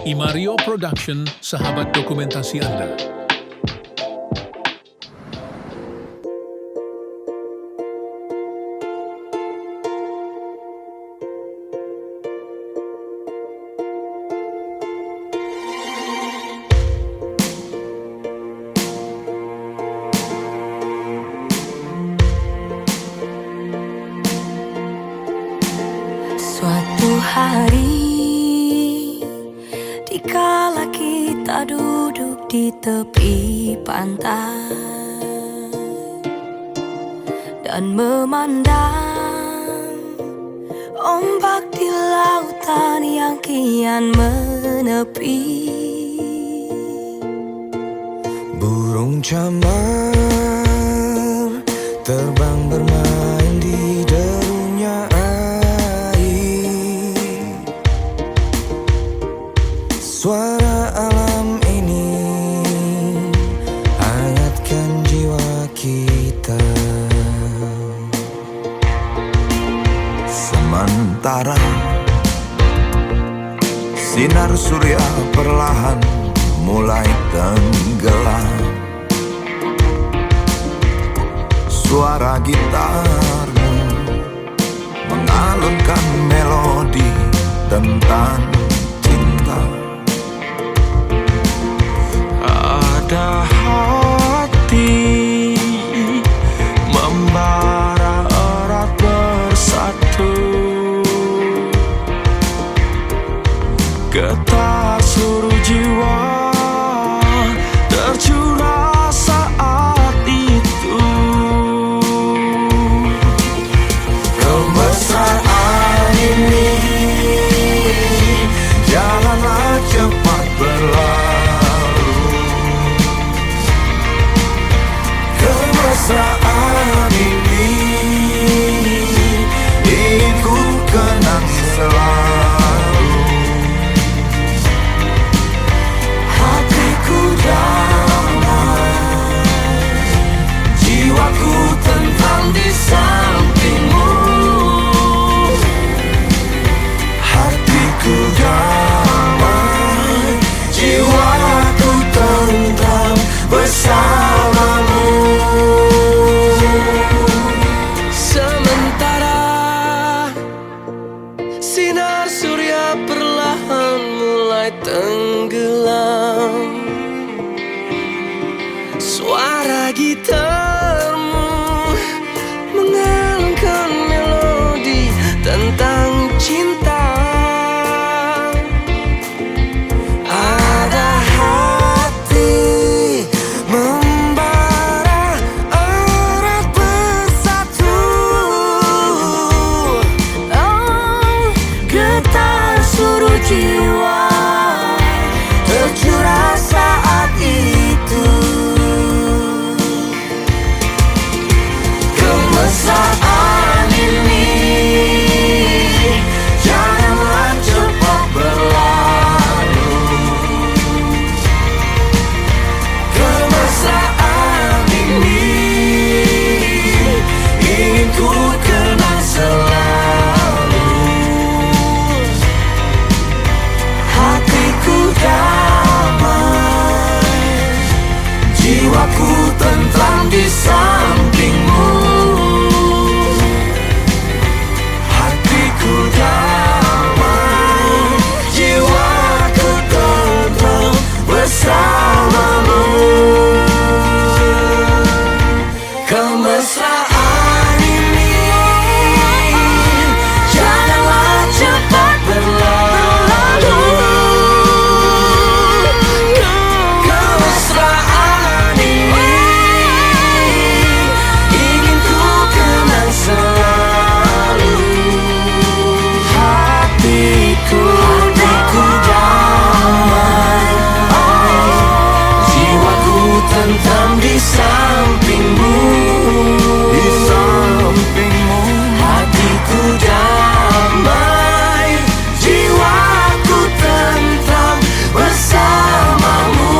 Imario Production, sahabat dokumentasi Anda. Suatu hari, dikala kita duduk di tepi pantai dan memandang ombak di lautan yang kian menepi, burung camar terbang bermain di derunya air. Suara alam ini hangatkan jiwa kita. Sementara sinar surya perlahan mulai tenggelam, suara gitarmu mengalunkan melodi tentang cinta. Ada hati membara erat bersatu, getar seluruh jiwa tercurah saat itu. Kemesraan ini janganlah cepat berlalu. Kemesraan ini ingin ku kenang selalu. Hatiku damai, jiwaku tentram di sampingmu. Hatiku damai, jiwaku tentram bersamamu. Sementara sinar surya perlahan mulai tenggelam, suara gitarmu mengalunkan melodi tentang cinta. Ada hati membara erat bersatu, oh, getar seluruh jiwa tercurah saat itu. Kemesraan ini janganlah cepat berlalu. Kemesraan ini ingin ku kenang selalu. Hatiku damai, jiwaku tentram di sampingmu. Hatiku damai, jiwaku tentram bersamamu. Kemesraan ini janganlah cepat berlalu. Kemesraan ini ingin ku kenang selalu. Hatiku damai, jiwaku tentram di sampingmu. Hatiku damai, jiwaku tentram bersamamu.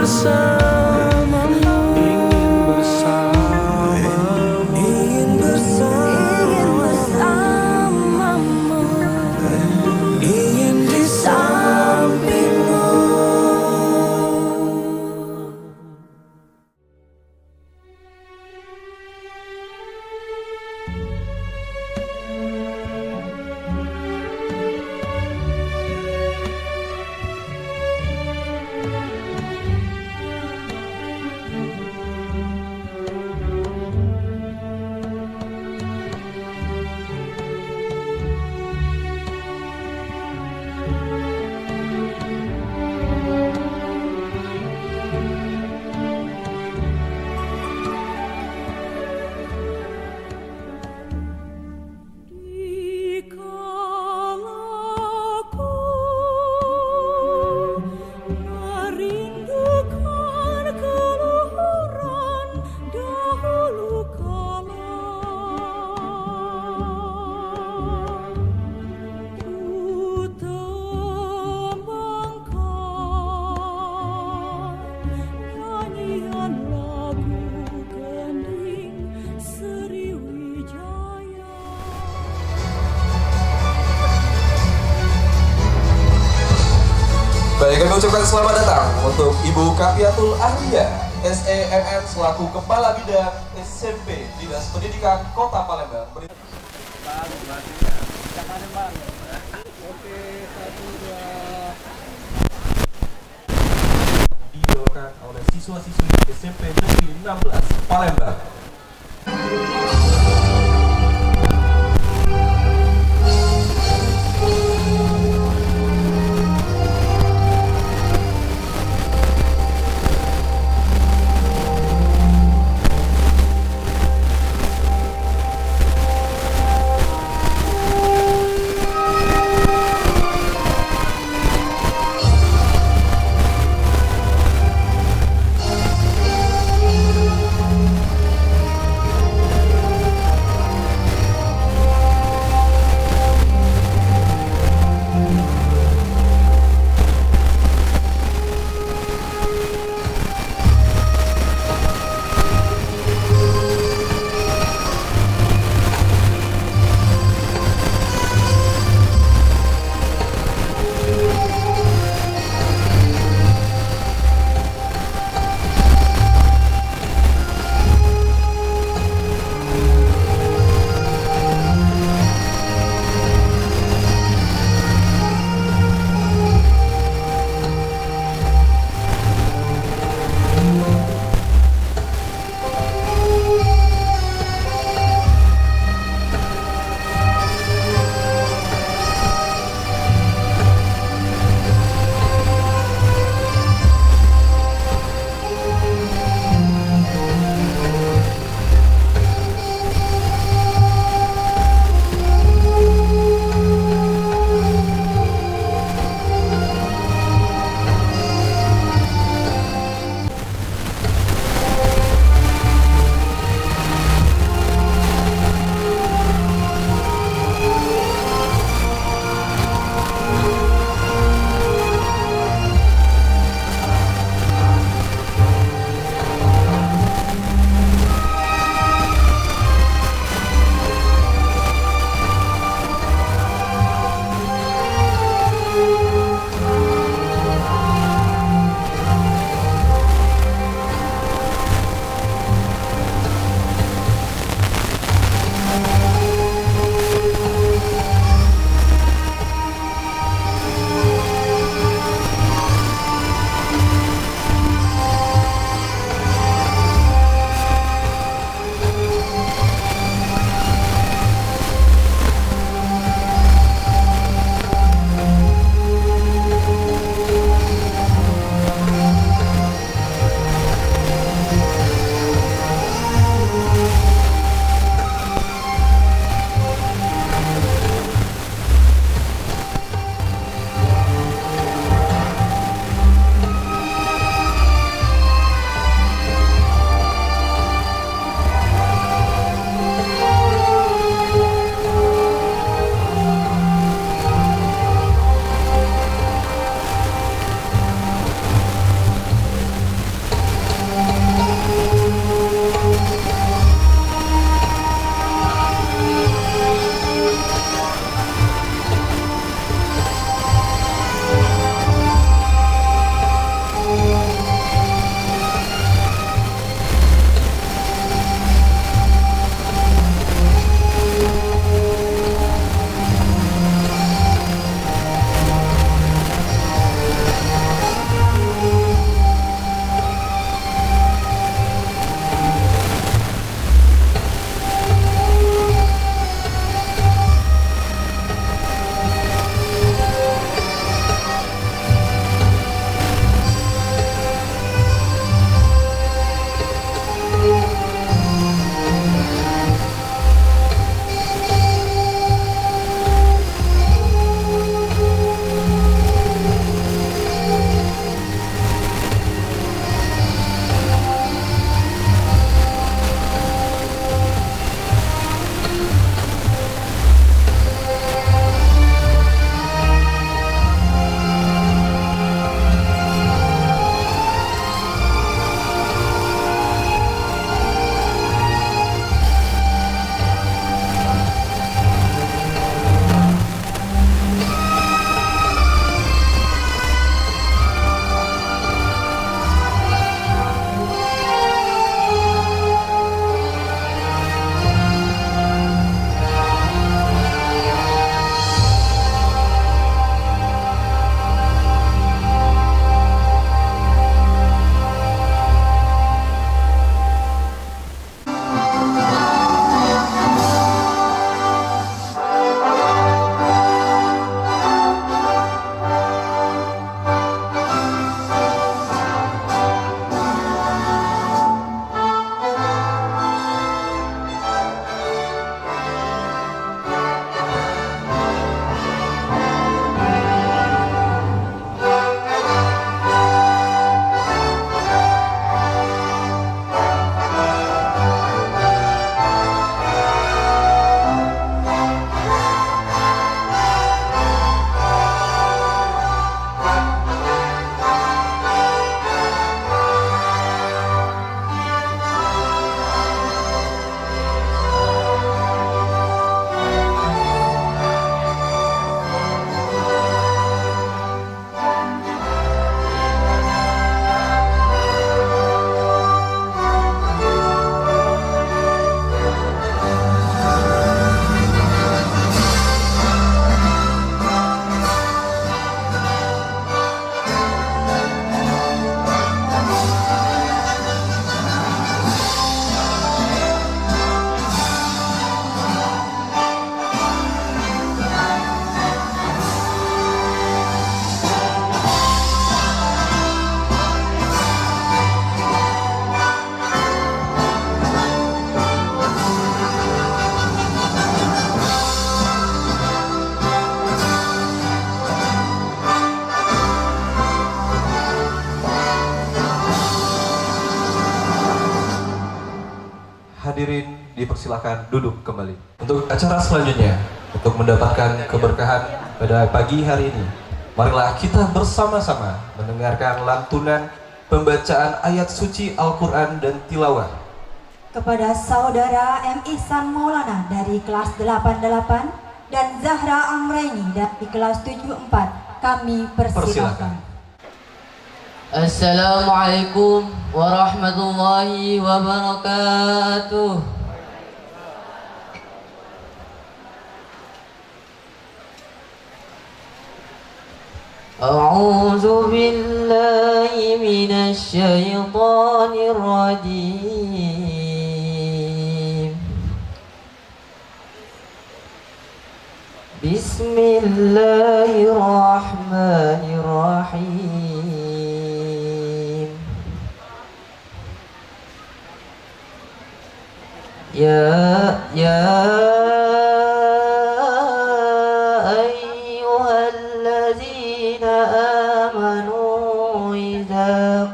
Bersamamu. Baik, kami ucapkan selamat datang untuk Ibu Kapiatul Ahlia, SEMN selaku Kepala Bidang SMP Dinas Pendidikan Kota Palembang. Dibawakan oleh siswa-siswi SMP Negeri 16 Palembang. hadirin dipersilakan duduk kembali. Untuk acara selanjutnya, untuk mendapatkan keberkahan pada pagi hari ini, marilah kita bersama-sama mendengarkan lantunan pembacaan ayat suci Al-Quran dan tilawah. Kepada Saudara M. Ihsan Maulana dari kelas 88 dan Zahra Amraini dari kelas 74, kami persilakan. Assalamualaikum warahmatullahi wabarakatuh. A'udzu billahi minasy syaithanir rajim. Bismillahirrahmanirrahim. Ya ayyuhalladzina amanu idza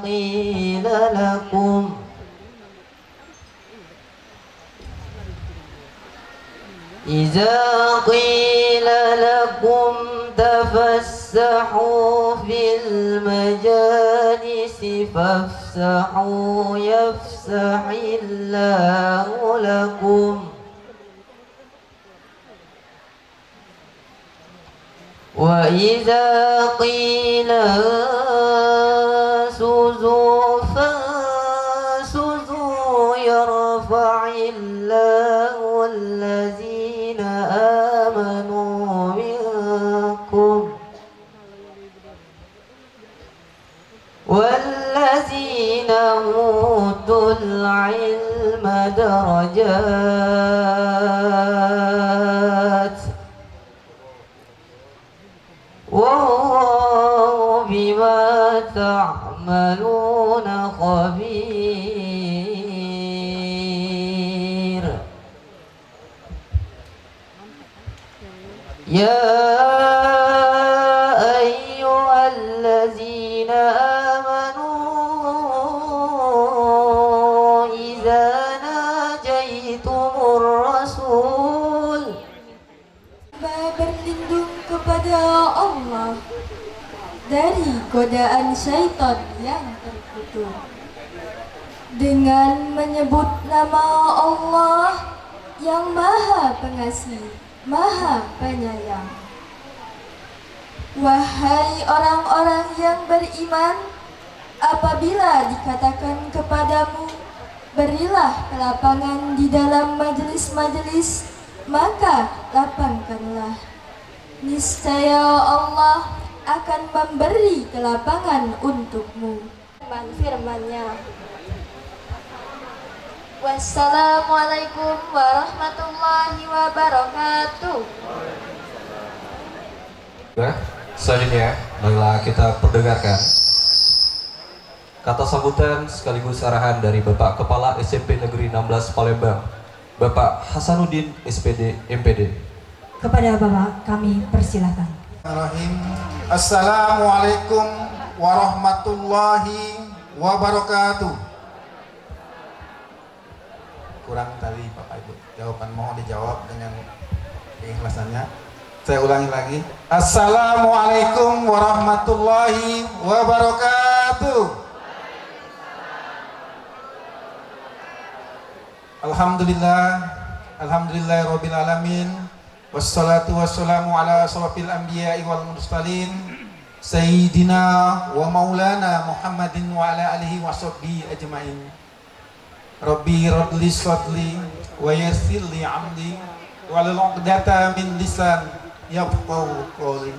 qila lakum tafassahu fil majalisi fafsahu yafsahillahu lakum wa idza qila ansuzu fansuzu yarfa'illahu allazina amanu minkum والذين أوتوا العلم درجات والله بما تعملون خبير. يا أيها الذين آمنوا إذا ناجيتم الرسول berlindung kepada Allah dari godaan syaitan yang terkutuk dengan menyebut nama Allah yang Maha Pengasih, Maha Penyayang. Wahai orang-orang yang beriman, apabila dikatakan kepadamu, berilah kelapangan di dalam majelis-majelis, maka lapangkanlah. Niscaya Allah akan memberi kelapangan untukmu. Firman-Nya. Wassalamualaikum warahmatullahi wabarakatuh. Nah, selanjutnya, marilah kita perdengarkan kata sambutan sekaligus arahan dari Bapak Kepala SMP Negeri 16 Palembang, Bapak Hasanuddin SPD MPD. Kepada Bapak kami persilakan. Assalamualaikum warahmatullahi wabarakatuh. Kurang tadi Bapak Ibu, jawaban mohon dijawab dengan keikhlasannya. Saya ulangi lagi. Assalamualaikum warahmatullahi wabarakatuh. Alhamdulillahirabbil alamin. Wassalatu wassalamu ala asrofil anbiya'i wal mursalin Sayyidina wa maulana Muhammadin wa ala alihi wa sahbihi ajma'in. Rabbi radli sadli wa yassir li amri wahlul 'uqdatam min lisan yafqahu qawli.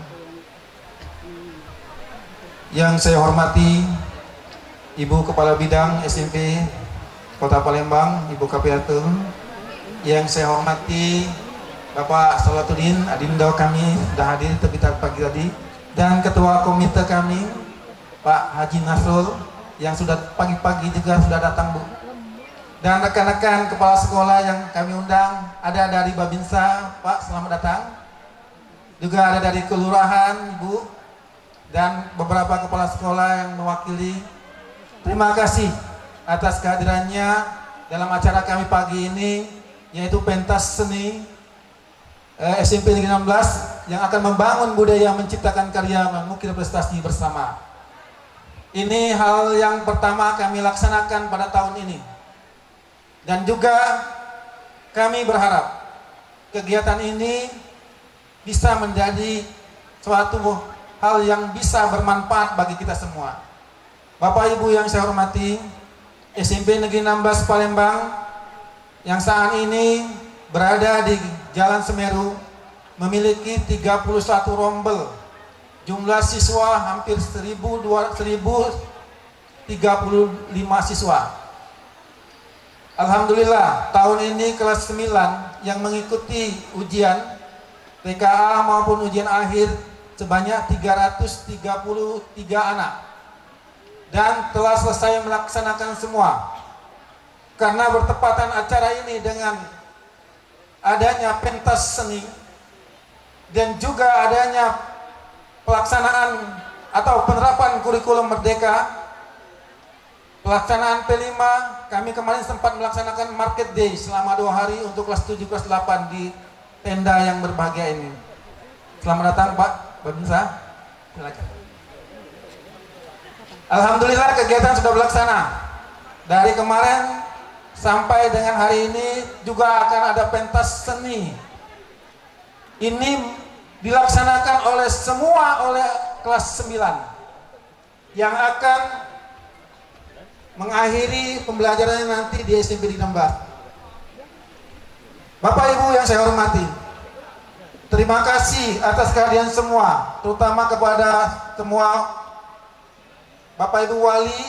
Yang saya hormati Ibu Kepala Bidang SMP Kota Palembang, Ibu Kapiatul. Yang saya hormati Bapak Salatuddin, adinda kami sudah hadir terbit pagi tadi, dan Ketua Komite kami Pak Haji Nasrul yang sudah pagi-pagi juga sudah datang, Bu. Dan rekan-rekan kepala sekolah yang kami undang, ada dari Babinsa, Pak, selamat datang. Juga ada dari kelurahan, Ibu, dan beberapa kepala sekolah yang mewakili. Terima kasih atas kehadirannya dalam acara kami pagi ini, yaitu pentas seni SMP Negeri 16 yang akan membangun budaya menciptakan karya mengukir prestasi bersama. Ini hal yang pertama kami laksanakan pada tahun ini. Dan juga kami berharap kegiatan ini bisa menjadi suatu hal yang bisa bermanfaat bagi kita semua. Bapak Ibu yang saya hormati, SMP Negeri 16 Palembang yang saat ini berada di Jalan Semeru memiliki 31 rombel. Jumlah siswa hampir 1035 siswa. Alhamdulillah, tahun ini kelas 9 yang mengikuti ujian TKA maupun ujian akhir sebanyak 333 anak. Dan telah selesai melaksanakan semua. Karena bertepatan acara ini dengan adanya pentas seni dan juga adanya pelaksanaan atau penerapan kurikulum merdeka, pelaksanaan P5, kami kemarin sempat melaksanakan market day selama 2 hari untuk kelas 7, kelas 8 di tenda yang berbahagia ini. Selamat datang Pak Babinsa. Silakan. Alhamdulillah kegiatan sudah berlaksana. Dari kemarin sampai dengan hari ini juga akan ada pentas seni. Ini dilaksanakan oleh kelas 9 yang akan mengakhiri pembelajarannya nanti di SMP 16. Bapak Ibu yang saya hormati, terima kasih atas kehadiran semua, terutama kepada semua Bapak Ibu wali,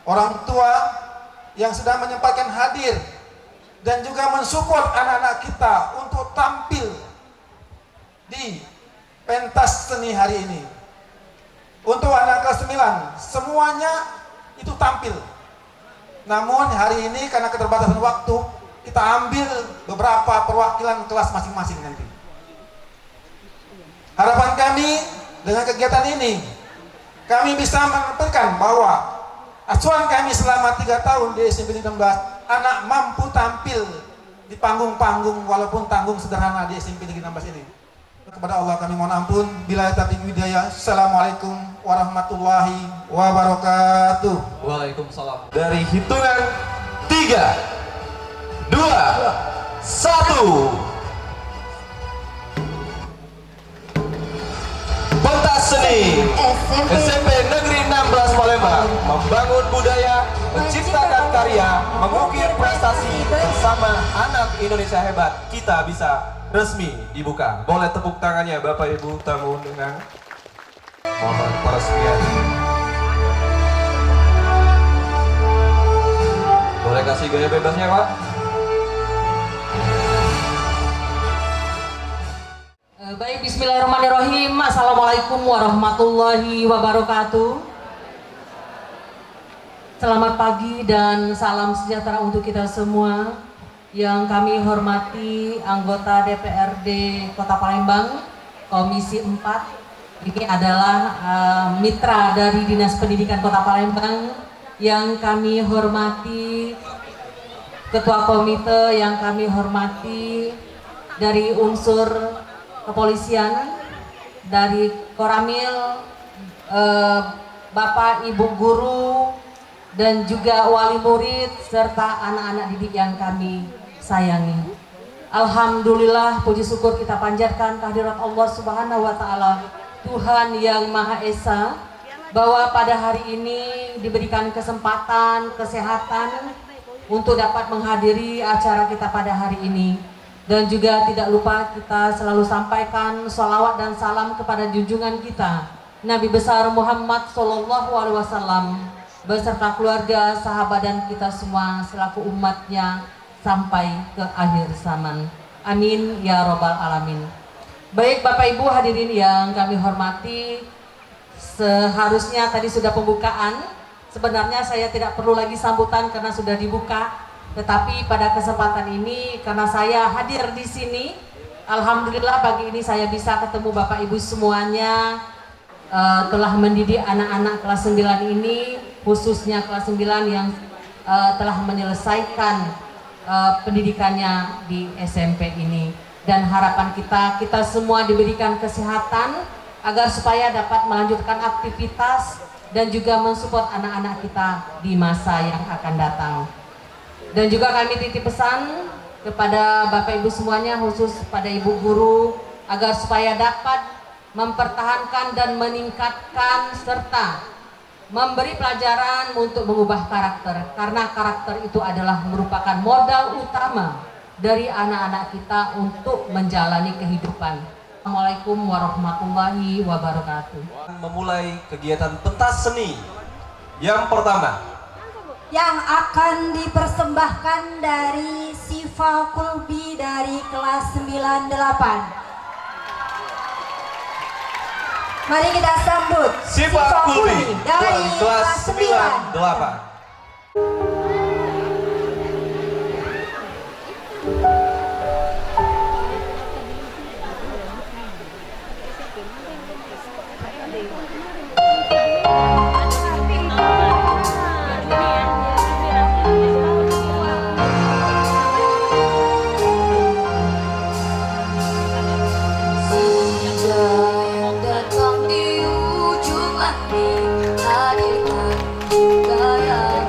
orang tua yang sudah menyempatkan hadir dan juga mensupport anak-anak kita untuk tampil di pentas seni hari ini. Untuk anak kelas 9 semuanya itu tampil. Namun hari ini karena keterbatasan waktu, kita ambil beberapa perwakilan kelas masing-masing nanti. Harapan kami dengan kegiatan ini, kami bisa menampilkan bahwa asuhan kami selama 3 tahun di SMP 16, anak mampu tampil di panggung-panggung walaupun tanggung sederhana di SMP 16 ini. Kepada Allah kami mohon ampun. Bila taufiq hidayah. Assalamualaikum warahmatullahi wabarakatuh. Waalaikumsalam. Dari hitungan 3, 2, 1. Pentas seni SMP Negeri 16 Palembang membangun budaya, menciptakan karya, mengukir prestasi bersama anak Indonesia hebat. Kita bisa resmi dibuka. Boleh tepuk tangannya Bapak Ibu tamu undangan. Mohon peresmian. Boleh kasih gaya bebasnya Pak? Baik, bismillahirrahmanirrahim. Assalamualaikum warahmatullahi wabarakatuh. Selamat pagi dan salam sejahtera untuk kita semua. Yang kami hormati anggota DPRD Kota Palembang, Komisi 4. Ini adalah mitra dari Dinas Pendidikan Kota Palembang. Yang kami hormati Ketua Komite, yang kami hormati dari unsur kepolisian, dari Koramil, Bapak Ibu guru, dan juga wali murid serta anak-anak didik yang kami sayangi. Alhamdulillah, puji syukur kita panjatkan kehadirat Allah Subhanahu wa Ta'ala, Tuhan yang Maha Esa, bahwa pada hari ini diberikan kesempatan, kesehatan untuk dapat menghadiri acara kita pada hari ini. Dan juga tidak lupa kita selalu sampaikan sholawat dan salam kepada junjungan kita Nabi besar Muhammad SAW beserta keluarga, sahabat dan kita semua selaku umatnya sampai ke akhir zaman. Amin ya robbal alamin. Baik Bapak Ibu hadirin yang kami hormati, seharusnya tadi sudah pembukaan. Sebenarnya saya tidak perlu lagi sambutan karena sudah dibuka. Tetapi pada kesempatan ini karena saya hadir di sini, alhamdulillah pagi ini saya bisa ketemu Bapak Ibu semuanya, telah mendidik anak-anak kelas 9 ini, khususnya kelas 9 yang telah menyelesaikan pendidikannya di SMP ini. Dan harapan kita semua diberikan kesehatan agar supaya dapat melanjutkan aktivitas dan juga mensupport anak-anak kita di masa yang akan datang. Dan juga kami titip pesan kepada Bapak Ibu semuanya, khusus pada Ibu Guru, agar supaya dapat mempertahankan dan meningkatkan serta memberi pelajaran untuk mengubah karakter, karena karakter itu adalah merupakan modal utama dari anak-anak kita untuk menjalani kehidupan. Assalamualaikum warahmatullahi wabarakatuh. Memulai kegiatan pentas seni yang pertama yang akan dipersembahkan dari Sifa Kulbi dari kelas 98. Mari kita sambut Sifa Kulbi dari kelas 98. Yang datang di ujung langit hadirkan gaya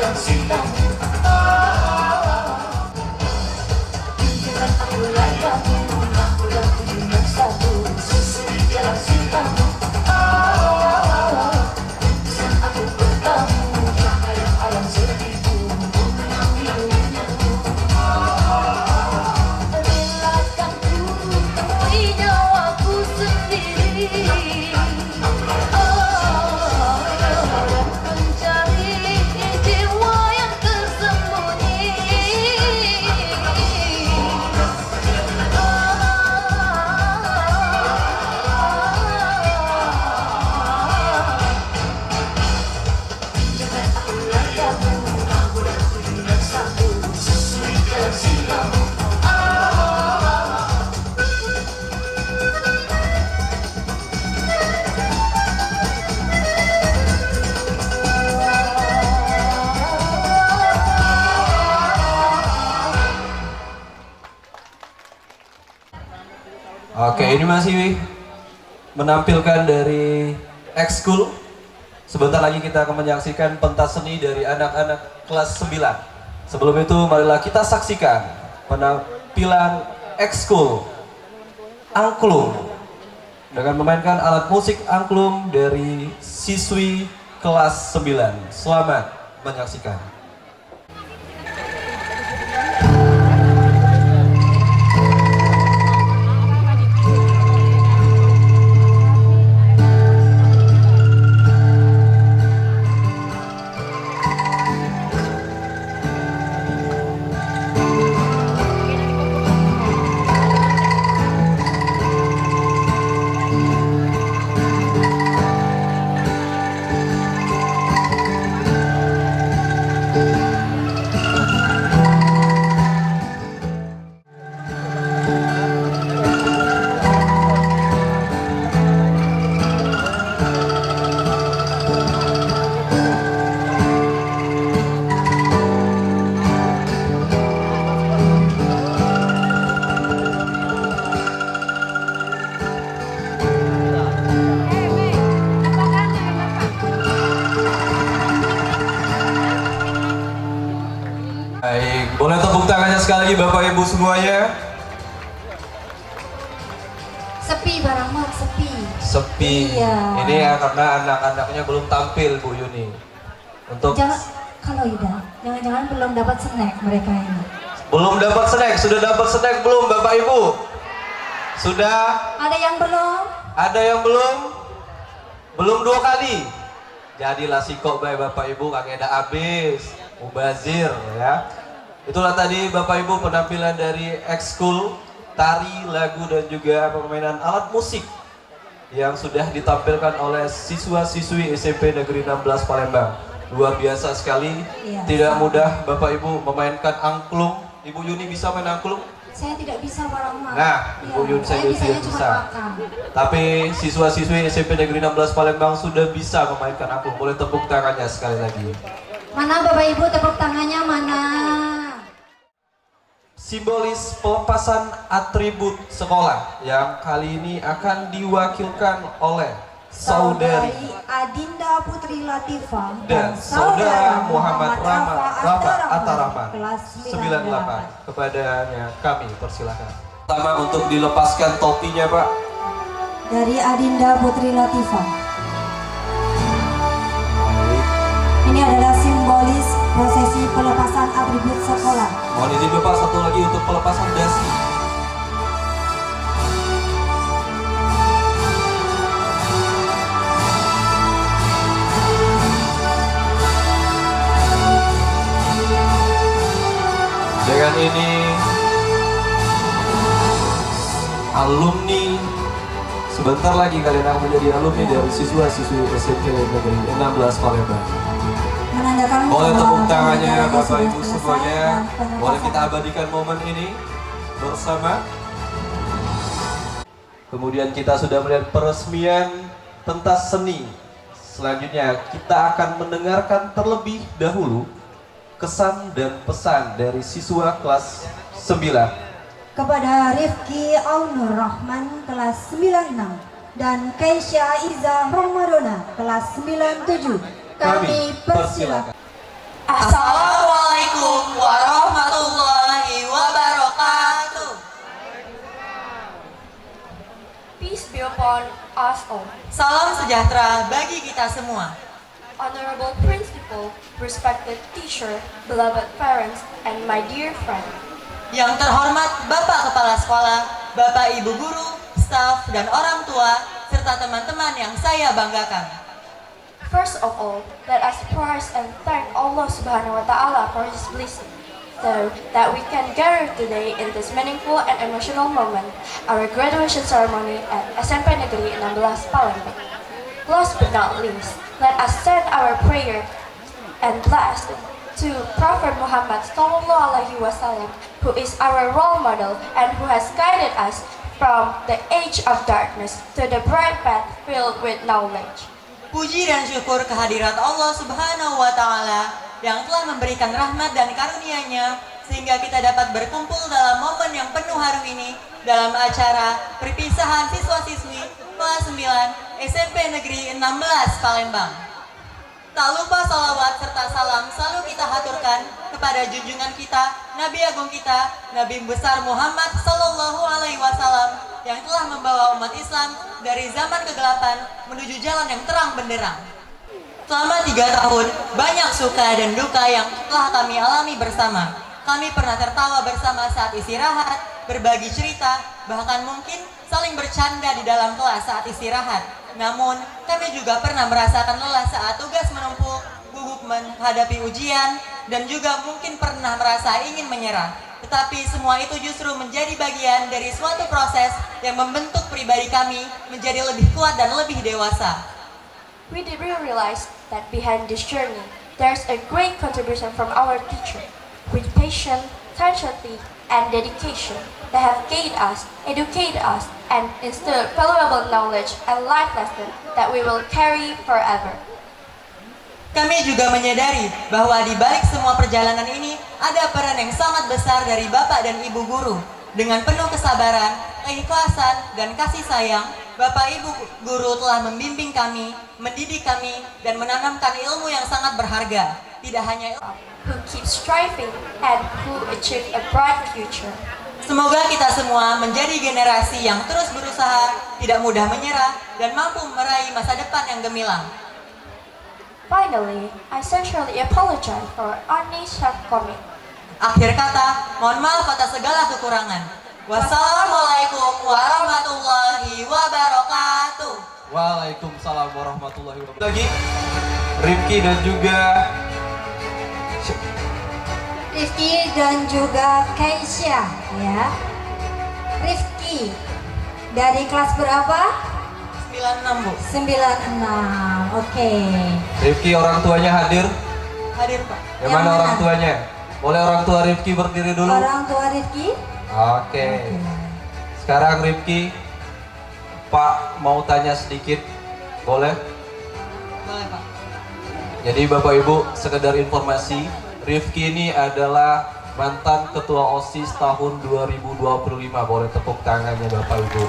jalan cintamu. Tunjukkan aku layamu, aku dan tujuh satu. Susuri jalan cintamu. Bisa aku bertamu, cahaya alam seribu. Relakan ku temui nyawaku sendiri. Dan mencari jiwa yang tersembunyi. Jangan aku layamu, aku dan tujuh dan satu. Susuri jalan cintamu. Oke, ini masih menampilkan dari ekskul. Sebentar lagi kita akan menyaksikan pentas seni dari anak-anak kelas 9. Sebelum itu, marilah kita saksikan penampilan ekskul angklung dengan memainkan alat musik angklung dari siswi kelas 9. Selamat menyaksikan. Baik, boleh tepuk tangannya sekali lagi Bapak Ibu semuanya. Sepi Barang Mat, sepi. Sepi. Iya. Ini ya karena anak-anaknya belum tampil Bu Yuni. Untuk Kalau Ida, jangan-jangan belum dapat snack mereka ini. belum dapat snack, sudah dapat snack belum Bapak Ibu? Sudah? Ada yang belum? Ada yang belum? Belum 2 kali. Jadilah sikok baik Bapak Ibu, kagak ada habis. Mubazir ya. Itulah tadi Bapak Ibu penampilan dari ekskul tari, lagu dan juga permainan alat musik yang sudah ditampilkan oleh siswa-siswi SMP Negeri 16 Palembang. Luar biasa sekali. Iya. Tidak mudah Bapak Ibu memainkan angklung. Ibu Yuni bisa main angklung? Saya tidak bisa Barang Mat. Nah, Ibu Yuni saya bisanya tidak cuma bisa. makan. Tapi siswa-siswi SMP Negeri 16 Palembang sudah bisa memainkan angklung. Boleh tepuk tangannya sekali lagi. Mana Bapak Ibu tepuk tangannya mana? Simbolis pelepasan atribut sekolah yang kali ini akan diwakilkan oleh saudari Adinda Putri Latifah dan saudara Muhammad Rafa Atarahman kelas 98. Kepadanya kami persilakan. Pertama untuk dilepaskan topinya Pak. Dari Adinda Putri Latifah. Ini adalah simbolis prosesi pelepasan atribut sekolah. Mohon izin Bapak satu lagi untuk pelepasan dasi. Dengan ini alumni, sebentar lagi kalian akan menjadi alumni dari siswa-siswi SMP Negeri 16 Palembang. Menandakan Boleh bahwa tepuk tangannya pembelajaran Bapak sudah Ibu selesai semuanya. dan penetapan Boleh kita abadikan momen ini bersama. Kemudian kita sudah melihat peresmian pentas seni. Selanjutnya kita akan mendengarkan terlebih dahulu kesan dan pesan dari siswa kelas 9. kepada Rifki Aunur Rahman kelas 96 dan Keisha Iza Romadona kelas 97. Kami persilakan. Assalamualaikum warahmatullahi wabarakatuh. Peace be upon us all. Salam sejahtera bagi kita semua. Honorable Principal, respected teacher, beloved parents, and my dear friend. Yang terhormat Bapak Kepala Sekolah, Bapak Ibu Guru, staf, dan orang tua, serta teman-teman yang saya banggakan. First of all, let us praise and thank Allah Subhanahu wa Ta'ala for His blessing, so that we can gather today in this meaningful and emotional moment, our graduation ceremony at SMP Negeri 16 Palembang. Last but not least, let us send our prayer and blast to Prophet Muhammad Sallallahu Alaihi Wasallam, who is our role model and who has guided us from the age of darkness to the bright path filled with knowledge. Puji dan syukur kehadirat Allah Subhanahu wa Ta'ala yang telah memberikan rahmat dan karunia-Nya sehingga kita dapat berkumpul dalam momen yang penuh haru ini dalam acara perpisahan siswa-siswi kelas 9 SMP Negeri 16 Palembang. Tak lupa salawat serta salam selalu kita haturkan kepada junjungan kita, Nabi Agung kita, Nabi besar Muhammad Sallallahu Alaihi Wasallam yang telah membawa umat Islam dari zaman kegelapan menuju jalan yang terang benderang. Selama 3 tahun, banyak suka dan duka yang telah kami alami bersama. Kami pernah tertawa bersama saat istirahat, berbagi cerita, bahkan mungkin saling bercanda di dalam kelas saat istirahat. Namun, kami juga pernah merasakan lelah saat tugas menumpuk, gugup menghadapi ujian, dan juga mungkin pernah merasa ingin menyerah. Tetapi semua itu justru menjadi bagian dari suatu proses yang membentuk pribadi kami menjadi lebih kuat dan lebih dewasa. We did realize that behind this journey, there's a great contribution from our teacher. With patience, tenacity, and dedication, they have guided us, educated us, and instilled valuable knowledge and life lessons that we will carry forever. Kami juga menyadari bahwa di balik semua perjalanan ini ada peran yang sangat besar dari Bapak dan Ibu Guru. Dengan penuh kesabaran, keikhlasan, dan kasih sayang, Bapak Ibu Guru telah membimbing kami, mendidik kami, dan menanamkan ilmu yang sangat berharga. Tidak hanya ilmu, Who keep striving and who achieve a bright future. semoga kita semua menjadi generasi yang terus berusaha, tidak mudah menyerah, dan mampu meraih masa depan yang gemilang. Finally, I sincerely apologize for any shortcoming. Akhir kata, mohon maaf atas segala kekurangan. Wassalamualaikum warahmatullahi wabarakatuh. Waalaikumsalam warahmatullahi wabarakatuh. Lagi Rifki dan juga Rifki dan juga Keisha ya. Rifki dari kelas berapa? 96 Bu. 96. Oke. Rifki, orang tuanya hadir. Hadir Pak. Yang Yang mana mana? orang tuanya? Boleh orang tua Rifki berdiri dulu? Orang tua Rifki? Oke. Sekarang Rifki, Pak mau tanya sedikit, boleh? Boleh Pak. Jadi Bapak Ibu, sekedar informasi, Rifki ini adalah mantan ketua OSIS tahun 2025. Boleh tepuk tangannya Bapak Ibu.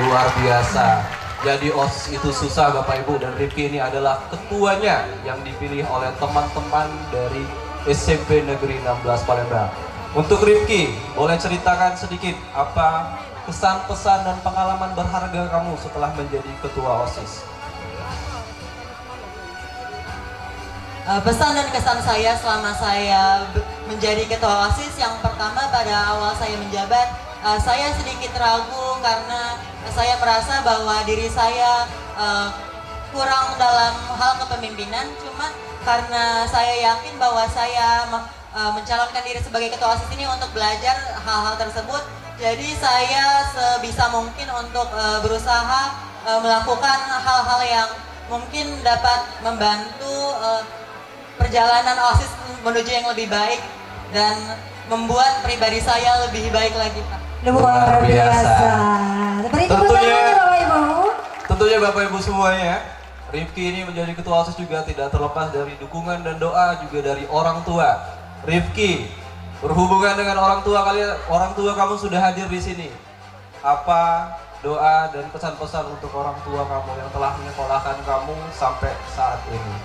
Luar biasa. Jadi OSIS itu susah Bapak Ibu, dan Rifki ini adalah ketuanya yang dipilih oleh teman-teman dari SMP Negeri 16 Palembang. Untuk Rifki, boleh ceritakan sedikit apa kesan, pesan, dan pengalaman berharga kamu setelah menjadi ketua OSIS? Pesan dan kesan saya selama saya menjadi ketua OSIS, yang pertama pada awal saya menjabat, saya sedikit ragu karena saya merasa bahwa diri saya kurang dalam hal kepemimpinan. Cuma karena saya yakin bahwa saya mencalonkan diri sebagai ketua OSIS ini untuk belajar hal-hal tersebut, jadi saya sebisa mungkin untuk berusaha melakukan hal-hal yang mungkin dapat membantu perjalanan OSIS menuju yang lebih baik dan membuat pribadi saya lebih baik lagi Pak. Luar biasa. Beri tepuk tangan Bapak Ibu. Tentunya Bapak Ibu semuanya, Rifki ini menjadi ketua OSIS juga tidak terlepas dari dukungan dan doa juga dari orang tua. Rifki, berhubungan dengan orang tua kalian, orang tua kamu sudah hadir di sini. Apa doa dan pesan-pesan untuk orang tua kamu yang telah menyekolahkan kamu sampai saat ini?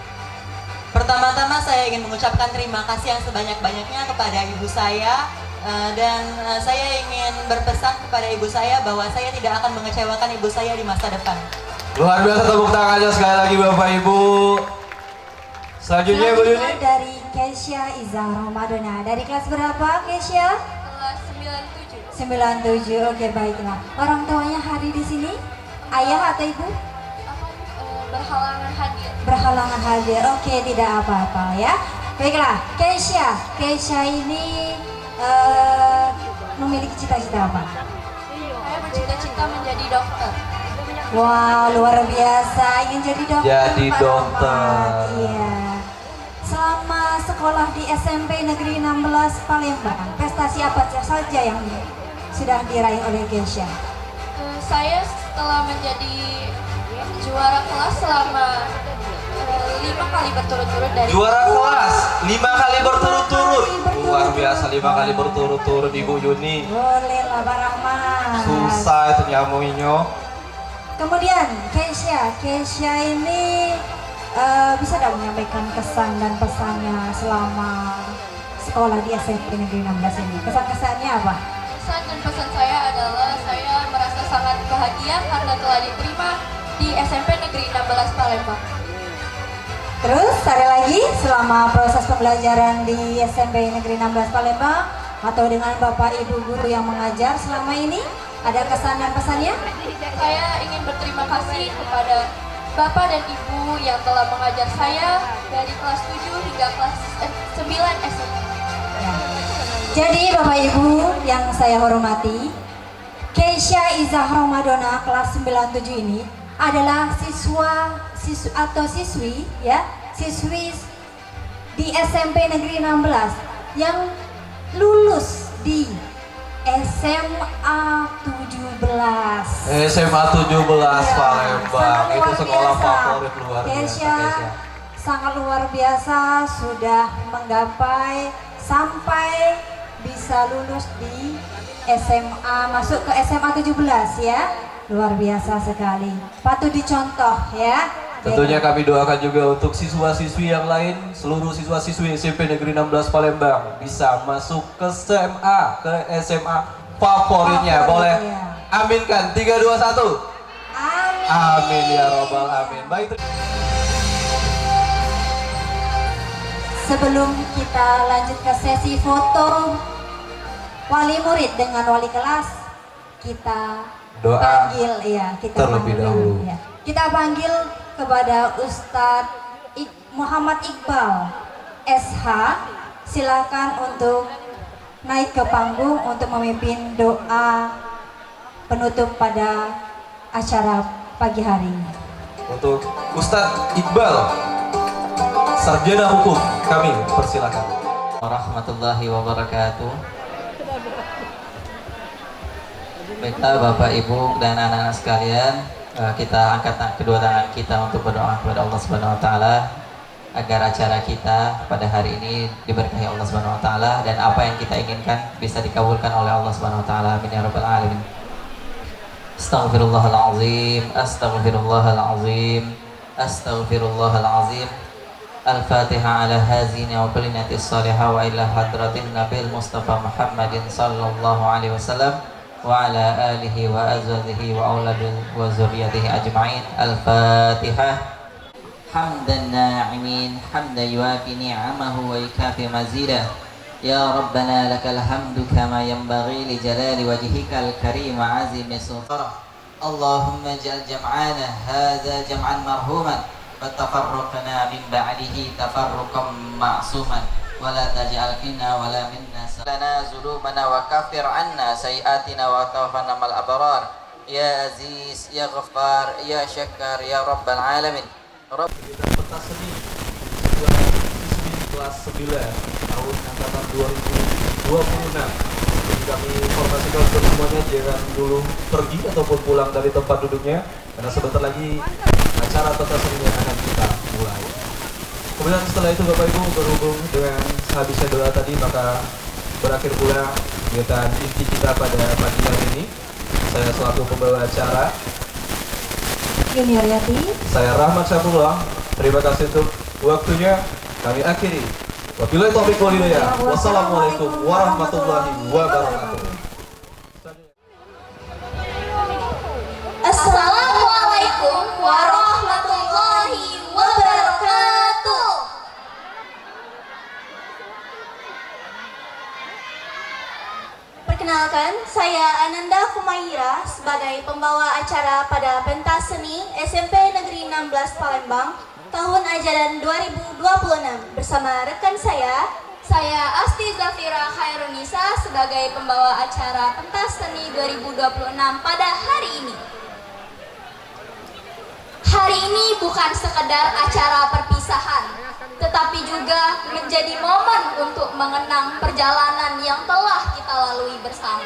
Pertama-tama saya ingin mengucapkan terima kasih yang sebanyak-banyaknya kepada ibu saya dan saya ingin berpesan kepada ibu saya bahwa saya tidak akan mengecewakan ibu saya di masa depan. Luar biasa, tepuk tangannya sekali lagi Bapak Ibu. Selanjutnya Bu Yuni. Dari Keisha Izah Ramadana. Dari kelas berapa Keisha? Kelas 97. 97. Oke, baiklah. Orang tuanya hadir di sini? Ayah atau ibu? Berhalangan hadir. Berhalangan hadir. Oke, tidak apa-apa ya. Baiklah, Keisha. Keisha ini memiliki cita-cita apa? Saya bercita-cita menjadi dokter. Wow, luar biasa. Ingin jadi dokter. Jadi Pak dokter. Rahmat. Iya. Selama sekolah di SMP Negeri 16 Palembang, prestasi apa saja yang sudah diraih oleh Keisha? Saya setelah menjadi juara kelas selama 5 kali berturut-turut dari Juara kelas 5 kali berturut-turut. berturut-turut. Luar biasa, 5 kali berturut-turut Ibu Yuni. Boleh lah Pak Rahmat. Susah itu nyamuinnya. Kemudian Keisha ini bisa tidak menyampaikan kesan dan pesannya selama sekolah di SMP Negeri 16 ini? Kesan-kesannya apa? Pesan dan pesan saya adalah saya merasa sangat bahagia karena telah diterima di SMP Negeri 16 Palembang. Terus ada lagi selama proses pembelajaran di SMP Negeri 16 Palembang atau dengan Bapak Ibu guru yang mengajar selama ini, ada kesan dan pesannya? Saya ingin berterima kasih kepada Bapak dan Ibu yang telah mengajar saya dari kelas 7 hingga kelas 9 SMP. Ya. Jadi Bapak Ibu yang saya hormati, Keisha Izah Ramadana kelas 97 ini adalah siswi di SMP Negeri 16 yang lulus di SMA 17. SMA 17 Ya, Palembang. sangat Itu luar sekolah biasa. favorit luar biasa. Keisha sangat luar biasa, sudah menggapai sampai bisa lulus di SMA, masuk ke SMA 17 ya. Luar biasa sekali. Patut dicontoh ya. Tentunya kami doakan juga untuk siswa-siswi yang lain, seluruh siswa-siswi SMP Negeri 16 Palembang bisa masuk ke SMA favoritnya. Boleh aminkan 3, 2, 1. Amin. Amin ya robbal amin. Baik. Sebelum kita lanjut ke sesi foto wali murid dengan wali kelas, kita Doa panggil ya, kita terlebih panggil, dahulu. ya. Kita panggil kepada Ustadz Muhammad Iqbal SH. Silakan untuk naik ke panggung untuk memimpin doa penutup pada acara pagi hari ini. Untuk Ustadz Iqbal, sarjana hukum, kami persilakan. Warahmatullahi wabarakatuh. Baiklah Bapak Ibu dan anak-anak sekalian, kita angkat kedua tangan kita untuk berdoa kepada Allah Subhanahu wa taala agar acara kita pada hari ini diberkahi Allah Subhanahu wa taala dan apa yang kita inginkan bisa dikabulkan oleh Allah Subhanahu wa taala. Amin ya rabbal alamin. Astaghfirullahalazim, astaghfirullahalazim, astaghfirullahalazim. Al-Fatihah ala hazina wa kulinatis salihah wa ila hadratin Nabil Mustafa Muhammadin sallallahu alaihi wasallam wa ala alihi wa azwajihi wa auladihi wa zurriyatihi ajma'in. Al-Fatihah. Hamdan na'imin, hamdan yuafi ni'amahu wa yukafi mazidah. Ya Rabbana lakal hamdu kama yanbaghi li jalali wajhikal karim wa azimi sultanah. Allahumma ja'al jam'ana hadza jam'an marhuman wa tafarraqna min ba'dihi tafarruqan ma'suman wa la taj'al fina wa la minna lana zulumana wa kaffir 'anna sayi'atina wa tawaffana mal abrar. Ya Aziz, Ya Ghaffar, Ya Syakkar, Ya Rabbal Alamin. Kita pentas seni siswa-siswi kelas 9 tahun angkatan 2026. Jadi kami informasikan untuk semuanya jangan dulu pergi ataupun pulang dari tempat duduknya karena sebentar lagi acara pentas seni akan kita mulai. Kemudian setelah itu Bapak Ibu berhubung dengan sehabisnya doa tadi maka berakhir pula kegiatan inti kita pada pagi hari ini. Saya selaku pembawa acara Junior Yati. Saya Rahmat Syafullah. Terima kasih untuk waktunya. kami akhiri. Wabillahi taufiq wal hidayah. Wassalamualaikum warahmatullahi wabarakatuh. Assalamualaikum warahmatullahi wabarakatuh. Perkenalkan, saya Ananda Kumaira sebagai pembawa acara pada pentas seni SMP Negeri 16 Palembang tahun ajaran 2026 bersama rekan saya Asti Zafira Khairunisa sebagai pembawa acara pentas seni 2026 pada hari ini. Hari ini bukan sekedar acara perpisahan, tetapi juga menjadi momen untuk mengenang perjalanan yang telah kita lalui bersama.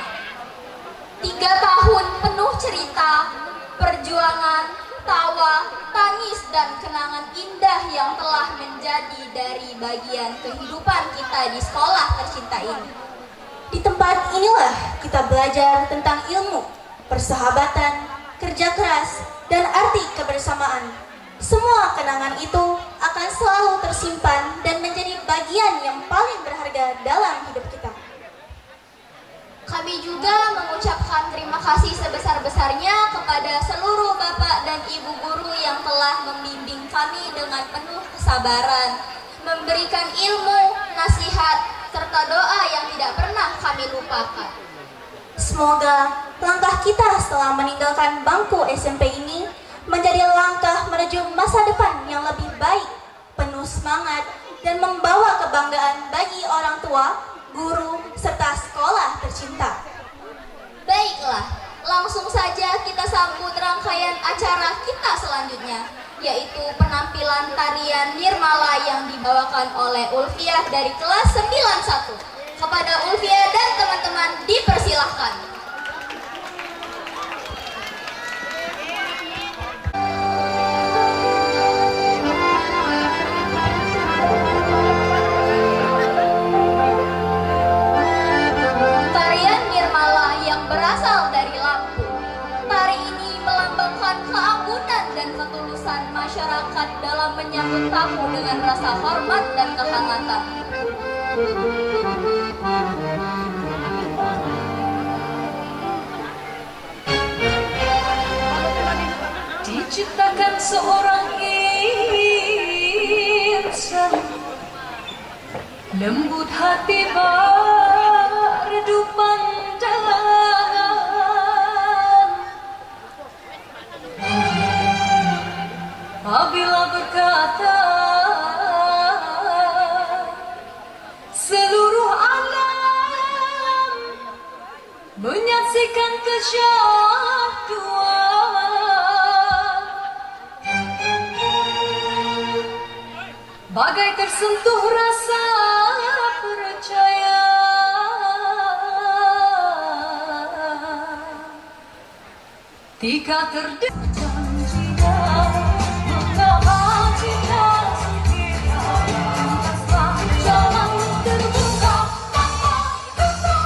3 tahun penuh cerita, perjuangan, tawa, tangis, dan kenangan indah yang telah menjadi dari bagian kehidupan kita di sekolah tercinta ini. Di tempat inilah kita belajar tentang ilmu, persahabatan, kerja keras, dan arti kebersamaan. Semua kenangan itu akan selalu tersimpan dan menjadi bagian yang paling berharga dalam hidup kita. Kami juga mengucapkan terima kasih sebesar-besarnya kepada seluruh bapak dan ibu guru yang telah membimbing kami dengan penuh kesabaran, memberikan ilmu, nasihat, serta doa yang tidak pernah kami lupakan. Semoga langkah kita setelah meninggalkan bangku SMP ini menjadi langkah menuju masa depan yang lebih baik, penuh semangat, dan membawa kebanggaan bagi orang tua, guru, serta sekolah tercinta. Baiklah, langsung saja kita sambut rangkaian acara kita selanjutnya, yaitu penampilan tarian Nirmala yang dibawakan oleh Ulfiah dari kelas 91. Kepada Ulfiah dan teman-teman dipersilahkan. Tarian Nirmala yang berasal dari Lampung. Tari ini melambangkan keanggunan dan ketulusan masyarakat dalam menyambut tamu dengan rasa hormat dan kehangatan. Diciptakan seorang insan lembut hati berdu pandangan, apabila berkata seluruh alam menyaksikan kesyahduan. Bagai tersentuh rasa percaya, tika terjanjinya mengapa cinta kita lantaslah jalan terbuka tanpa kata.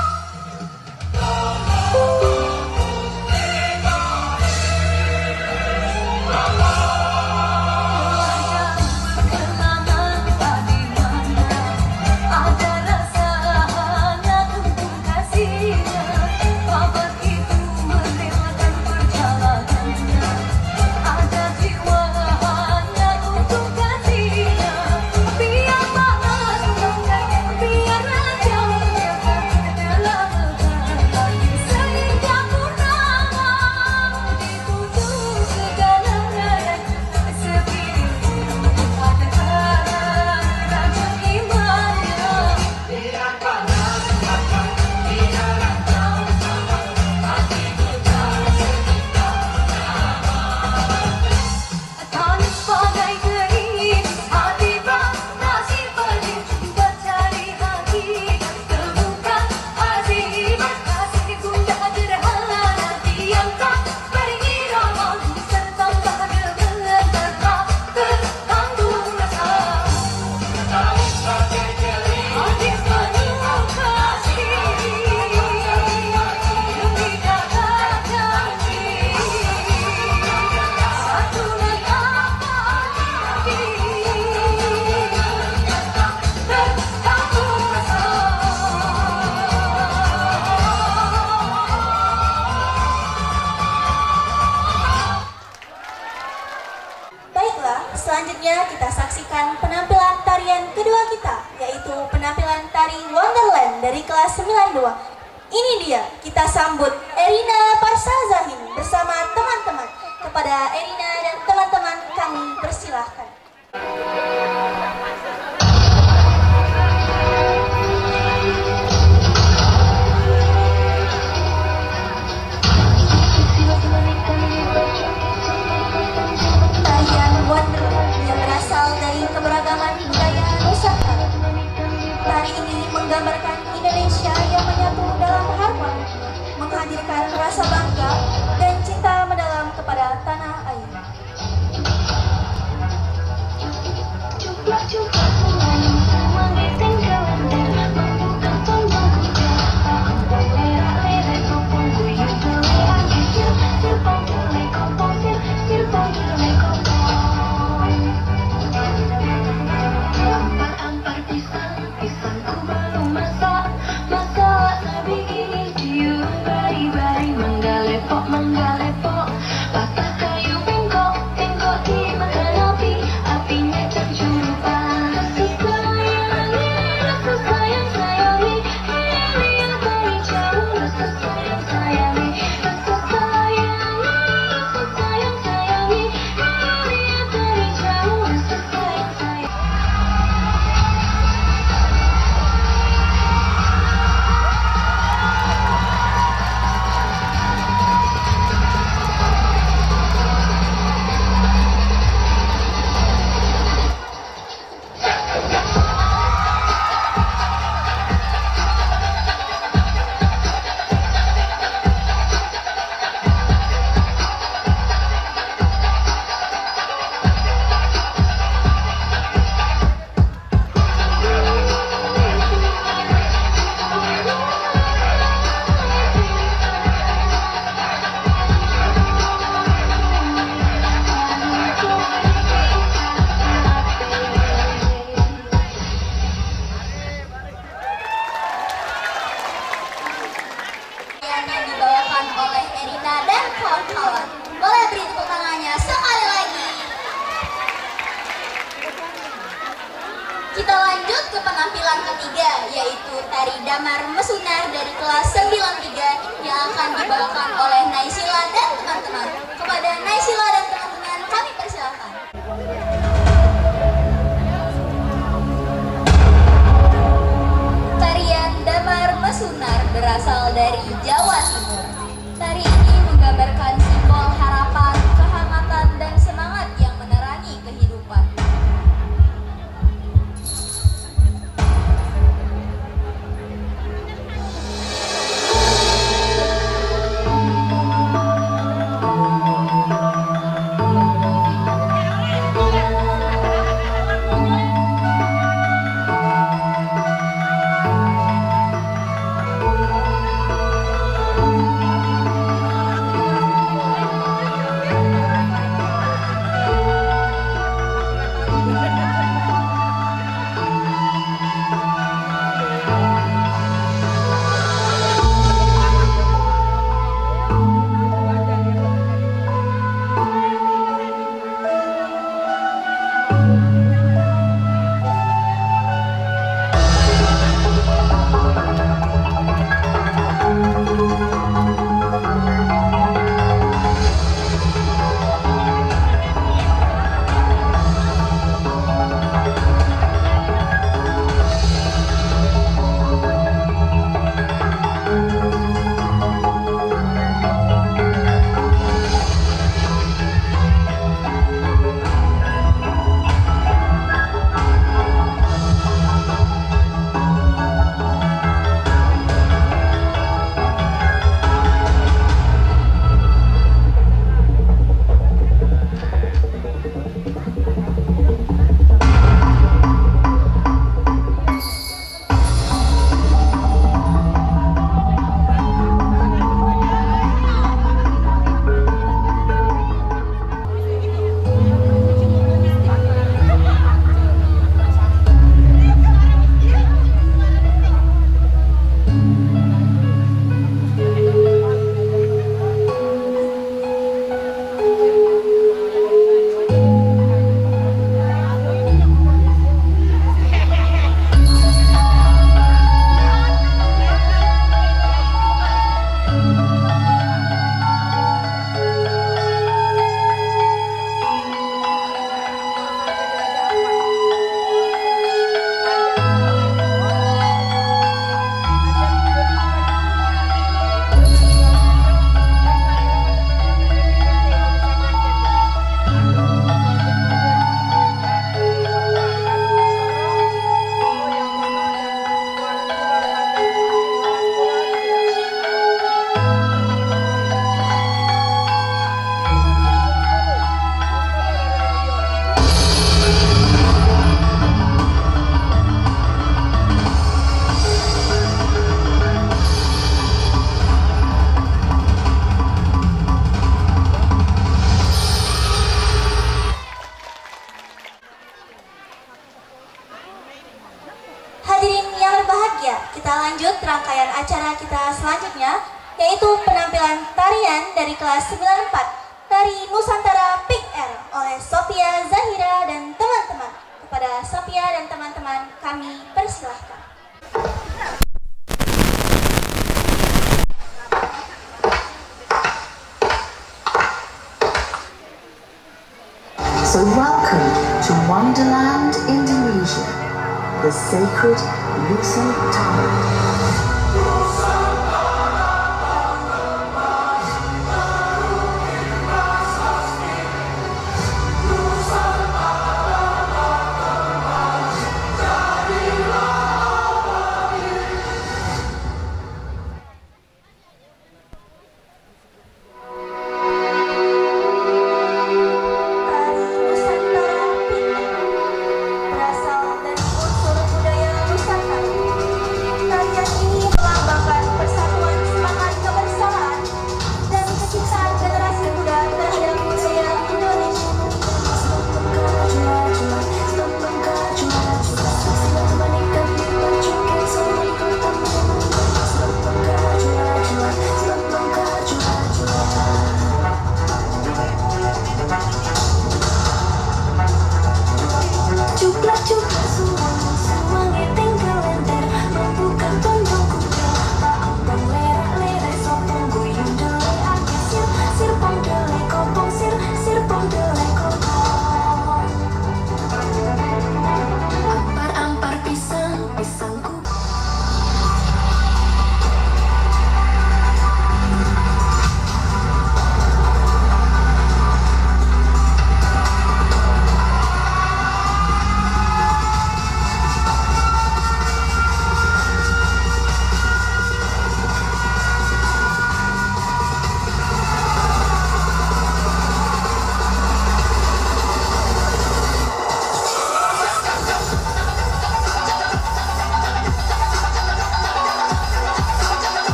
tari Wonderland dari kelas 92. Ini dia, kita sambut Erina Parsazahin bersama teman-teman. Kepada Erina dan teman-teman kami persilahkan. Tarian Wonderland yang berasal dari keberagaman budaya Nusantara. Tari ini menggambarkan Indonesia yang menyatu dalam harmoni, menghadirkan rasa bangga dan cinta mendalam kepada tanah air. Yang dibawakan oleh Erina dan kawan-kawan. Boleh beri tepuk tangannya sekali lagi. Kita lanjut ke penampilan ketiga, yaitu tari Damar Mesunar dari kelas 93 yang akan dibawakan oleh Naysila dan teman-teman. Kepada Naysila dan teman-teman kami persilakan. Tarian Damar Mesunar berasal dari Jawa Timur. Tari ini menggambarkan simbol harapan, kehangatan, dan semangat yang menerangi kehidupan. berbahagia, kita lanjut rangkaian acara kita selanjutnya, yaitu penampilan tarian dari kelas 94, Tari Nusantara Pik Air oleh Sophia Zahira dan teman-teman. Kepada Sophia dan teman-teman, kami persilahkan. So welcome to Wonderland, Indonesia, the sacred Nusantara.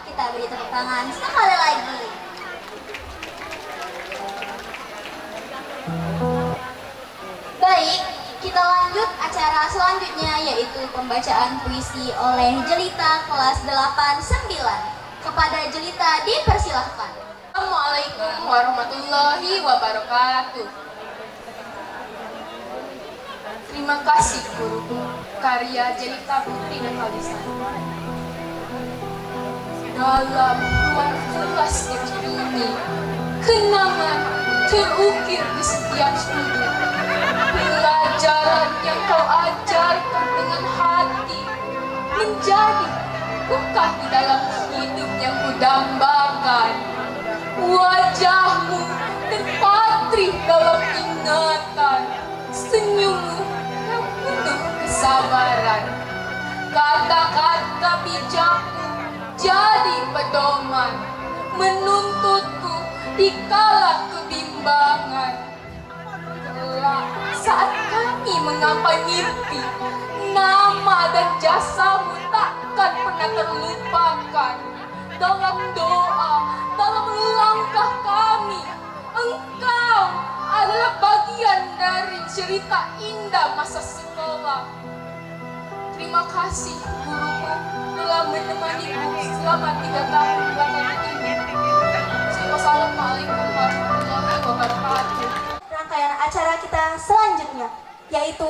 Kita beri tepuk tangan sekali lagi. Baik, kita lanjut acara selanjutnya, yaitu pembacaan puisi oleh Jelita kelas 89. Kepada Jelita dipersilahkan. Assalamualaikum warahmatullahi wabarakatuh. Terima kasih guruku. Karya Jelita Putri Natalisari. Dalam ruang kelas kecil ini, kenangan terukir di setiap sudut. Pelajaran yang kau ajarkan dengan hati menjadi bukan di dalam hidup yang kudambakan. Wajahmu terpatri dalam ingatan, senyummu yang penuh kesabaran. Kata-kata bijakmu jadi pedoman, menuntutku di kala kebimbangan. Kelak saat kami menggapai mimpi, nama dan jasamu takkan pernah terlupakan. Dalam doa, dalam langkah kami, engkau adalah bagian dari cerita indah masa sekolah. Terima kasih guruku telah menemaniku selama 3 tahun belakangan ini. Wassalamualaikum warahmatullahi wabarakatuh. Rangkaian acara kita selanjutnya, yaitu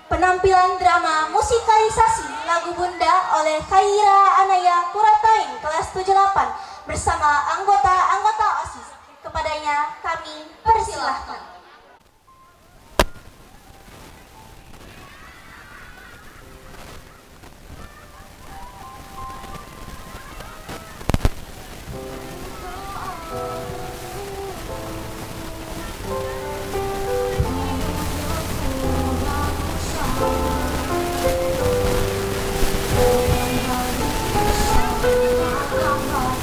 penampilan drama musikalisasi lagu Bunda oleh Khaira Anaya Kuratain kelas 78 bersama anggota-anggota OSIS. Kepadanya kami persilahkan. Come on.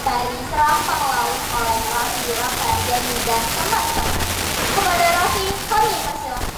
tari Serampang Laut oleh Raffi Ramadhani dan teman-teman. Kepada Raffi, kami persilahkan.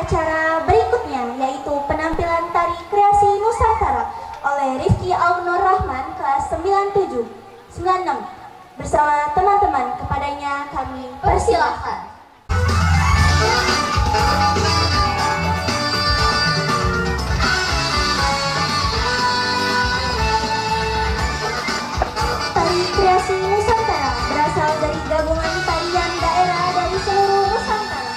Acara berikutnya yaitu penampilan tari kreasi Nusantara oleh Rifki Aunur Rahman kelas 97, 96 bersama teman-teman. Kepadanya kami persilahkan. Tari kreasi Nusantara berasal dari gabungan tarian daerah dari seluruh Nusantara.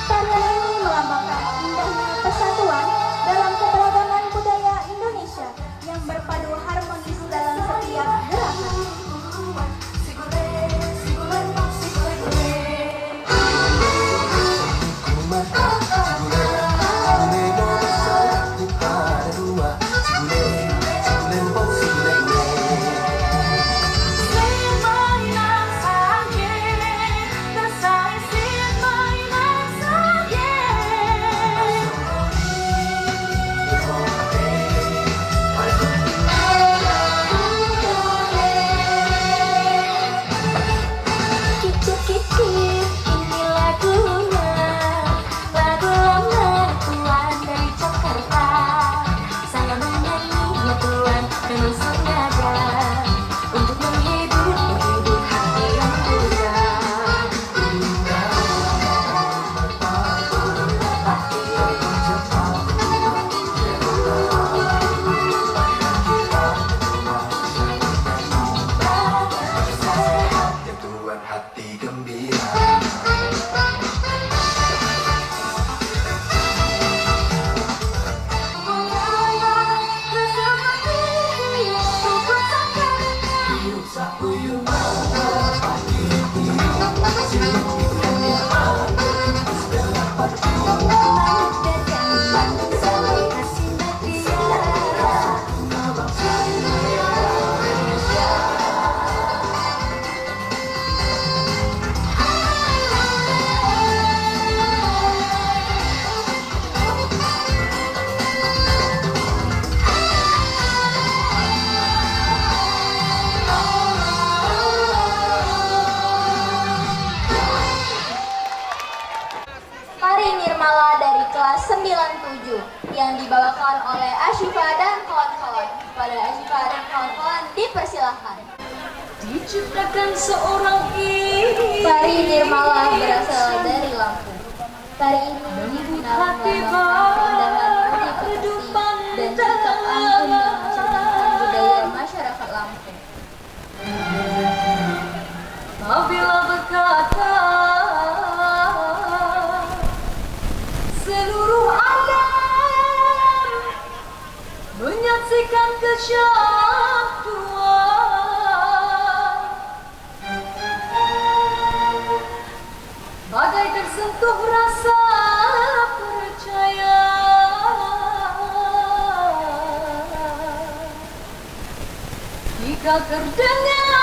Tarian ini melambangkan indahnya persatuan dalam keberagaman budaya Indonesia yang berpadu harmonis dalam setiap gerakan. 97 yang dibawakan oleh Asyifa dan kawan-kawan. Kepada Asyifa dan kawan-kawan dipersilahkan. Diciptakan seorang ibu. Tari Nirmala berasal dari Lampung. Tari ini dikenal keindahan budi pekerti dan sikap anggun yang mencerminkan budaya masyarakat Lampung. Apabila berkata seluruh alam menyaksikan kesyahduan, bagai tersentuh rasa percaya, jika terdengar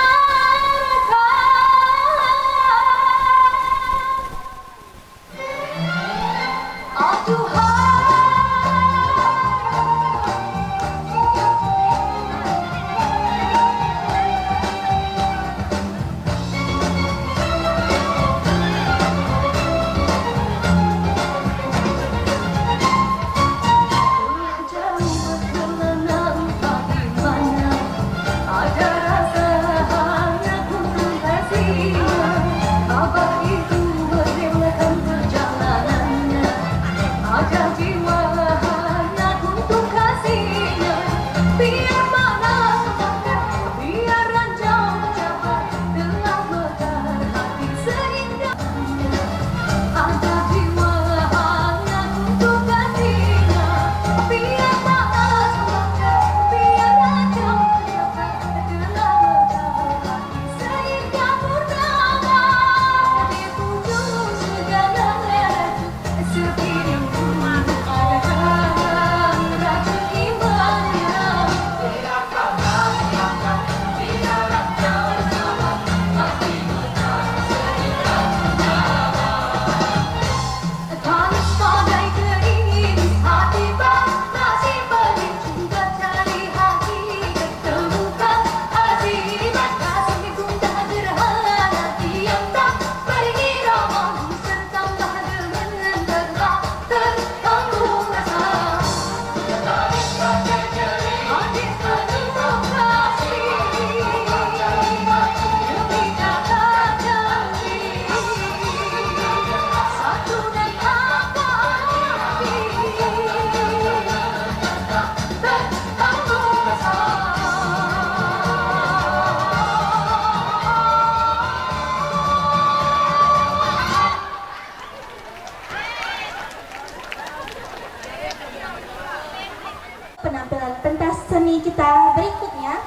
penampilan pentas seni kita berikutnya,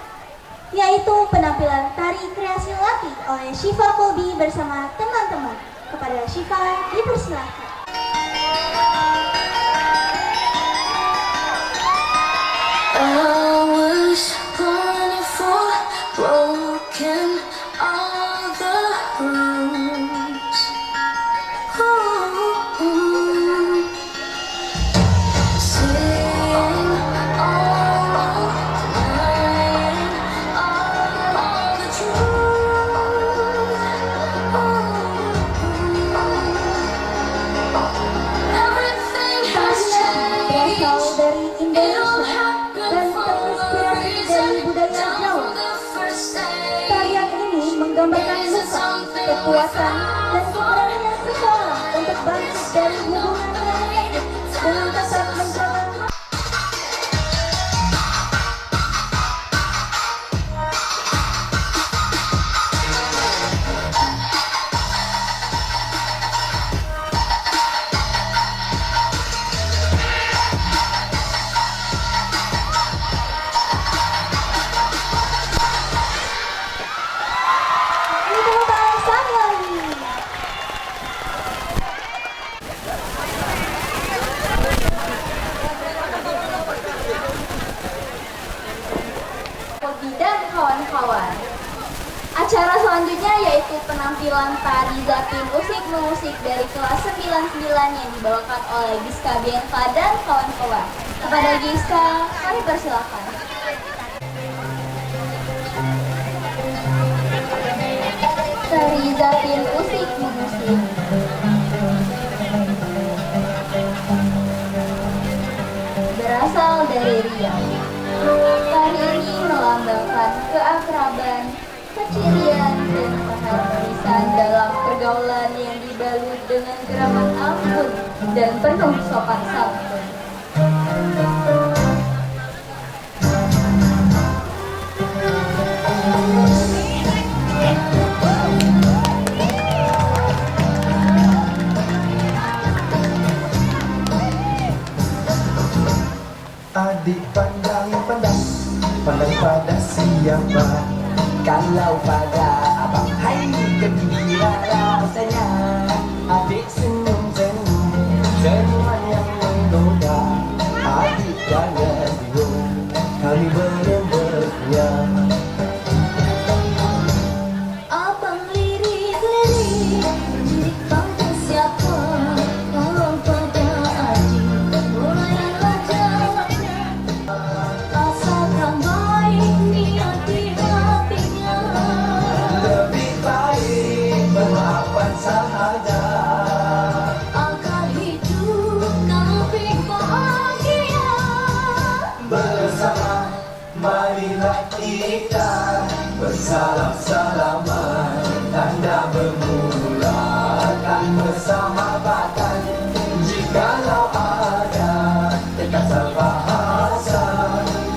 yaitu penampilan tari kreasi latih oleh Syifa Kolbi bersama teman-teman. Kepada Syifa dipersilahkan. Dari Indonesia dan terinspirasi dari budaya Jawa. Tarian ini menggambarkan luka, kekuatan, dan keberanian seseorang untuk bangkit dari hubungan yang hidup dengan tetap menjaga. Dan kawan-kawan, acara selanjutnya yaitu penampilan tari Zatin Usik Mengusik dari kelas 99 yang dibawakan oleh Giska Bianca dan kawan-kawan. Kepada Giska, kami persilakan. Tari Zatin Usik Mengusik. dan keharmonisan dalam pergaulan yang dibalut dengan keramat ampun dan penuh sopan santun. Adik pandang pada siapa? Kalau pada abang, hai gembira rasanya. Adik senyum-senyum, senyuman yang menggoda. Adik jangan bingung, kami belum berkenyang. Abang lirik-lirik, lirik pada siapa? Kalau pada adik, mulailah jalannya. Asalkan baik niat di hatinya. Lebih baik bermaafkan sahaja. Agar hidup lebih bahagia. Bersama marilah kita bersalam-salaman, tanda bermulakan persahabatan. Jikalau ada terkasar bahasa,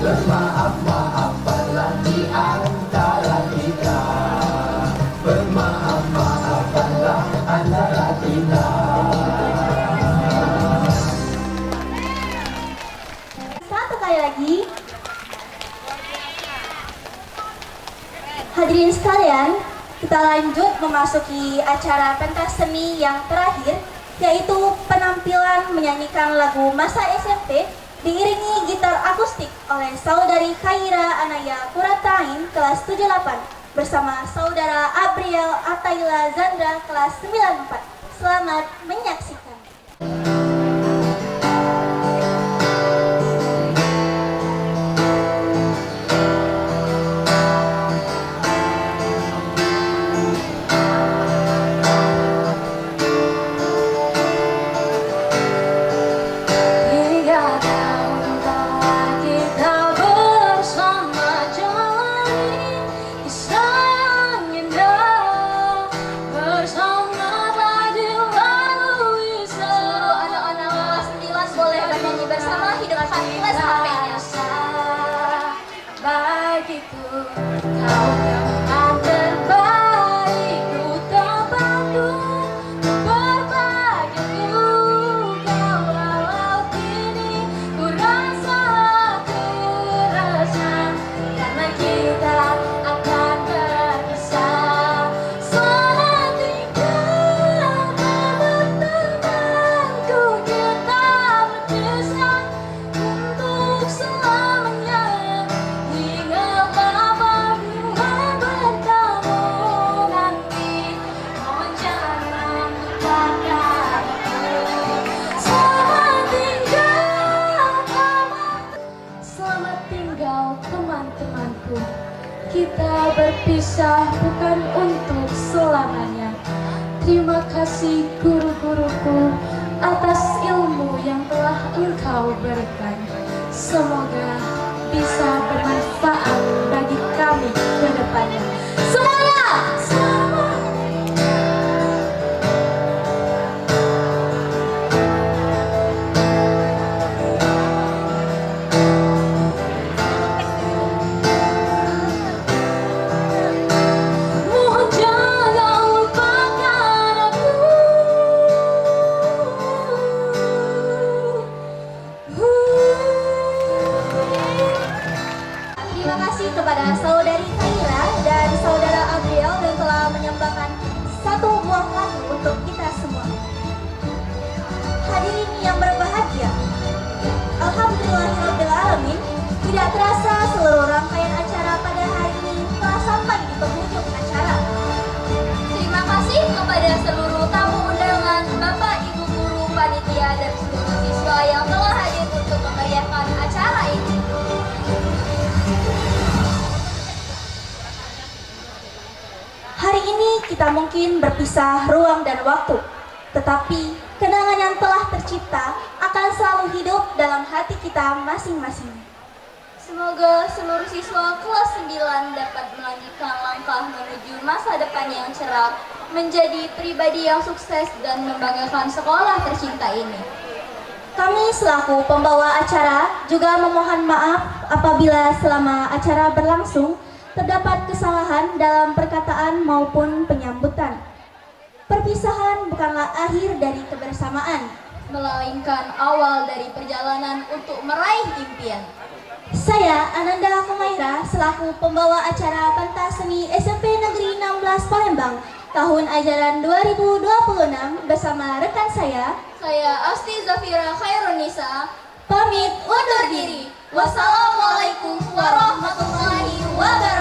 bermaaf-maafkanlah di antara kita. Bermaaf-maafkanlah antara kita. Satu kali lagi. Hadirin sekalian, kita lanjut memasuki acara pentas seni yang terakhir, yaitu penampilan menyanyikan lagu masa SMP diiringi gitar akustik oleh saudari Khaira Anaya Kuratain kelas 78 bersama saudara Abriel Ataila Zandra kelas 94. Selamat menyaksikan. Kita berpisah bukan untuk selamanya. Terima kasih guru-guruku atas ilmu yang telah engkau berikan. Semoga bisa bermanfaat bagi kami ke depannya. Semuanya! Terima kasih kepada saudari Khaira dan saudara Abriel yang telah menyumbangkan satu buah lagu untuk kita semua. Hadirin yang berbahagia, alhamdulillahirrahmanirrahim, tidak terasa seluruh rangkaian acara pada hari ini telah sampai di penghujung acara. Terima kasih kepada seluruh tamu undangan, Bapak, Ibu guru, panitia, dan seluruh siswa yang telah hadir untuk memeriahkan acara ini. Hari ini kita mungkin berpisah ruang dan waktu, tetapi kenangan yang telah tercipta akan selalu hidup dalam hati kita masing-masing. Semoga seluruh siswa kelas 9 dapat melanjutkan langkah menuju masa depan yang cerah, menjadi pribadi yang sukses dan membanggakan sekolah tercinta ini. Kami selaku pembawa acara juga memohon maaf apabila selama acara berlangsung terdapat kesalahan dalam perkataan maupun penyambutan. Perpisahan bukanlah akhir dari kebersamaan, Melainkan awal dari perjalanan untuk meraih impian. Saya Ananda Kumaira selaku pembawa acara pentas seni SMP Negeri 16 Palembang tahun ajaran 2026 bersama rekan saya Asti Zafira Khairunisa pamit undur diri. Wassalamualaikum warahmatullahi wabarakatuh.